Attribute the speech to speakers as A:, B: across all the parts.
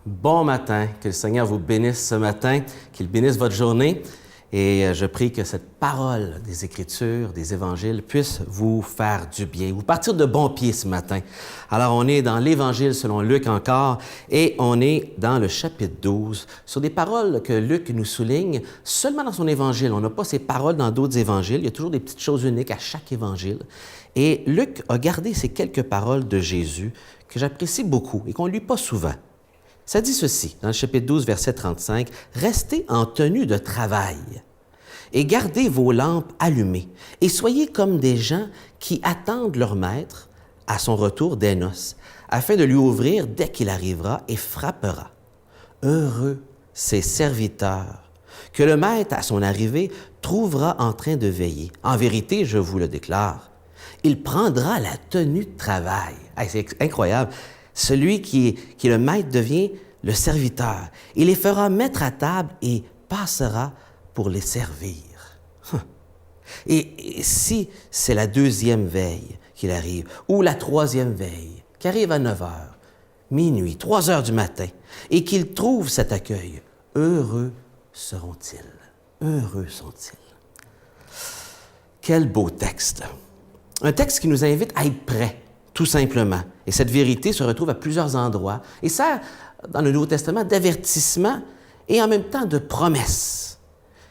A: Bon matin, que le Seigneur vous bénisse ce matin, qu'il bénisse votre journée. Et je prie que cette parole des Écritures, des Évangiles, puisse vous faire du bien, vous partir de bon pied ce matin. Alors, on est dans l'Évangile selon Luc encore, et on est dans le chapitre 12, sur des paroles que Luc nous souligne seulement dans son Évangile. On n'a pas ces paroles dans d'autres Évangiles. Il y a toujours des petites choses uniques à chaque Évangile. Et Luc a gardé ces quelques paroles de Jésus que j'apprécie beaucoup et qu'on ne lit pas souvent. Ça dit ceci, dans le chapitre 12, verset 35, « Restez en tenue de travail et gardez vos lampes allumées et soyez comme des gens qui attendent leur maître à son retour des noces, afin de lui ouvrir dès qu'il arrivera et frappera. Heureux ces serviteurs que le maître à son arrivée trouvera en train de veiller. En vérité, je vous le déclare, il prendra la tenue de travail. » Hey, c'est incroyable. Celui qui est le maître devient le serviteur. Il les fera mettre à table et passera pour les servir. Et si c'est la deuxième veille qu'il arrive, ou la troisième veille, qui arrive à 9 heures, minuit, 3 heures du matin, et qu'il trouve cet accueil, heureux seront-ils. Heureux sont-ils. Quel beau texte. Un texte qui nous invite à être prêts, tout simplement. Et cette vérité se retrouve à plusieurs endroits et sert, dans le Nouveau Testament, d'avertissement et en même temps de promesse.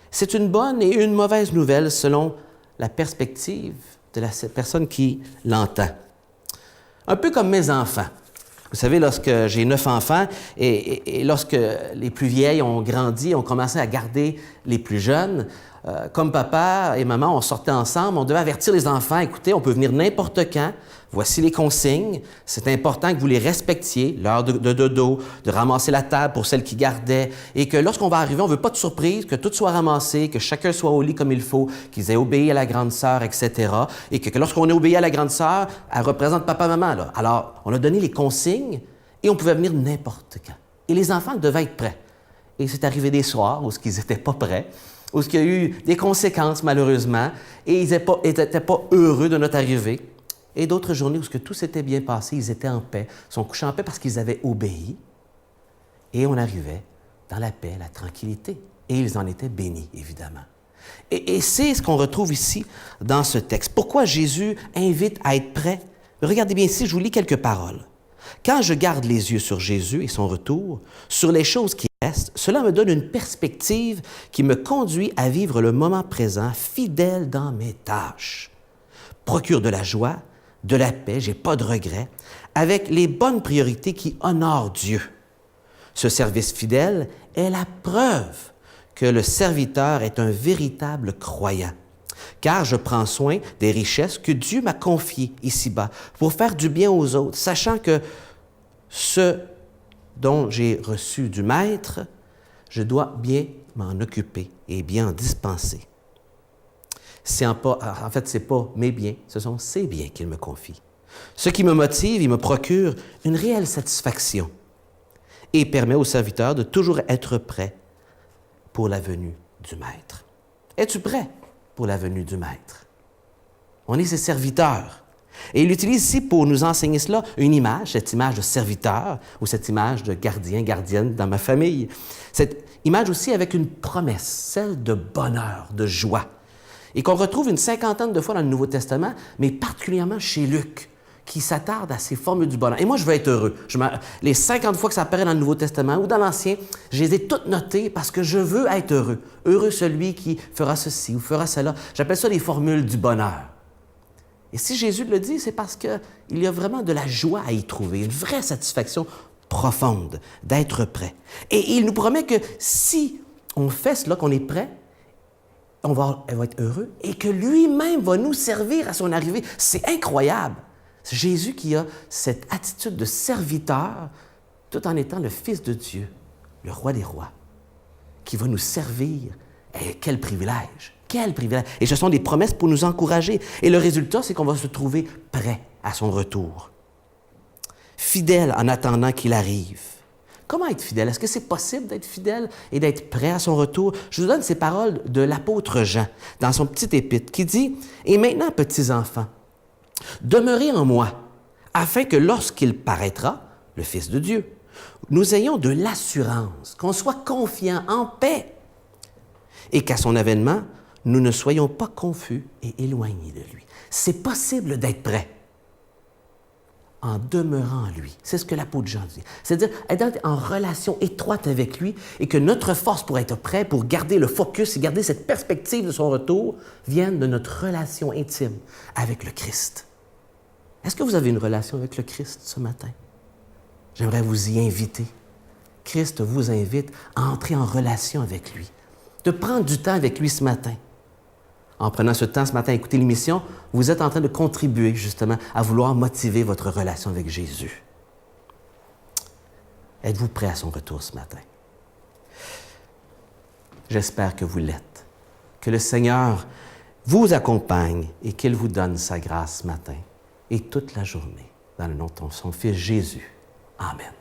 A: C'est une bonne et une mauvaise nouvelle selon la perspective de la personne qui l'entend. Un peu comme mes enfants. Vous savez, lorsque j'ai 9 enfants et lorsque les plus vieilles ont grandi, ont commencé à garder les plus jeunes, comme papa et maman, on sortait ensemble, on devait avertir les enfants, écoutez, on peut venir n'importe quand, voici les consignes, c'est important que vous les respectiez, l'heure de dodo, de ramasser la table pour celles qui gardaient, et que lorsqu'on va arriver, on ne veut pas de surprise, que tout soit ramassé, que chacun soit au lit comme il faut, qu'ils aient obéi à la grande sœur, etc. Et que lorsqu'on a obéi à la grande sœur, elle représente papa-maman, là. Alors, on a donné les consignes et on pouvait venir n'importe quand. Et les enfants devaient être prêts. Et c'est arrivé des soirs où ils n'étaient pas prêts, où il y a eu des conséquences, malheureusement, et ils n'étaient pas heureux de notre arrivée. Et d'autres journées où tout s'était bien passé, ils étaient en paix, sont couchés en paix parce qu'ils avaient obéi. Et on arrivait dans la paix, la tranquillité. Et ils en étaient bénis, évidemment. Et c'est ce qu'on retrouve ici dans ce texte. Pourquoi Jésus invite à être prêt? Regardez bien ici, je vous lis quelques paroles. « Quand je garde les yeux sur Jésus et son retour, sur les choses qui restent, cela me donne une perspective qui me conduit à vivre le moment présent, fidèle dans mes tâches. Procure de la joie, de la paix, j'ai pas de regrets, avec les bonnes priorités qui honorent Dieu. Ce service fidèle est la preuve que le serviteur est un véritable croyant. Car je prends soin des richesses que Dieu m'a confiées ici-bas pour faire du bien aux autres, sachant que ce dont j'ai reçu du Maître, je dois bien m'en occuper et bien en dispenser. En fait, ce n'est pas mes biens, ce sont ses biens qu'il me confie. Ce qui me motive, il me procure une réelle satisfaction et permet au serviteur de toujours être prêt pour la venue du Maître. Es-tu prêt pour la venue du Maître? On est ses serviteurs. Et il utilise ici pour nous enseigner cela une image, cette image de serviteur ou cette image de gardien, gardienne dans ma famille. Cette image aussi avec une promesse, celle de bonheur, de joie. Et qu'on retrouve une cinquantaine de fois dans le Nouveau Testament, mais particulièrement chez Luc, qui s'attarde à ces formules du bonheur. Et moi, je veux être heureux. Les 50 fois que ça apparaît dans le Nouveau Testament ou dans l'Ancien, je les ai toutes notées parce que je veux être heureux. Heureux celui qui fera ceci ou fera cela. J'appelle ça les formules du bonheur. Et si Jésus le dit, c'est parce qu'il y a vraiment de la joie à y trouver, une vraie satisfaction profonde d'être prêt. Et il nous promet que si on fait cela, qu'on est prêt, elle va être heureux et que lui-même va nous servir à son arrivée. C'est incroyable. C'est Jésus qui a cette attitude de serviteur tout en étant le Fils de Dieu, le Roi des rois, qui va nous servir. Et quel privilège! Quel privilège! Et ce sont des promesses pour nous encourager. Et le résultat, c'est qu'on va se trouver prêt à son retour. Fidèle en attendant qu'il arrive. Comment être fidèle? Est-ce que c'est possible d'être fidèle et d'être prêt à son retour? Je vous donne ces paroles de l'apôtre Jean dans son petit épître qui dit « Et maintenant, petits enfants, demeurez en moi, afin que lorsqu'il paraîtra, le Fils de Dieu, nous ayons de l'assurance, qu'on soit confiants, en paix, et qu'à son avènement, nous ne soyons pas confus et éloignés de lui. C'est possible d'être prêt en demeurant en lui. C'est ce que l'apôtre Jean dit. C'est-à-dire être en relation étroite avec lui et que notre force pour être prêt, pour garder le focus et garder cette perspective de son retour, vienne de notre relation intime avec le Christ. Est-ce que vous avez une relation avec le Christ ce matin? J'aimerais vous y inviter. Christ vous invite à entrer en relation avec lui, de prendre du temps avec lui ce matin. En prenant ce temps ce matin à écouter l'émission, vous êtes en train de contribuer justement à vouloir motiver votre relation avec Jésus. Êtes-vous prêt à son retour ce matin? J'espère que vous l'êtes. Que le Seigneur vous accompagne et qu'il vous donne sa grâce ce matin et toute la journée. Dans le nom de son Fils Jésus. Amen.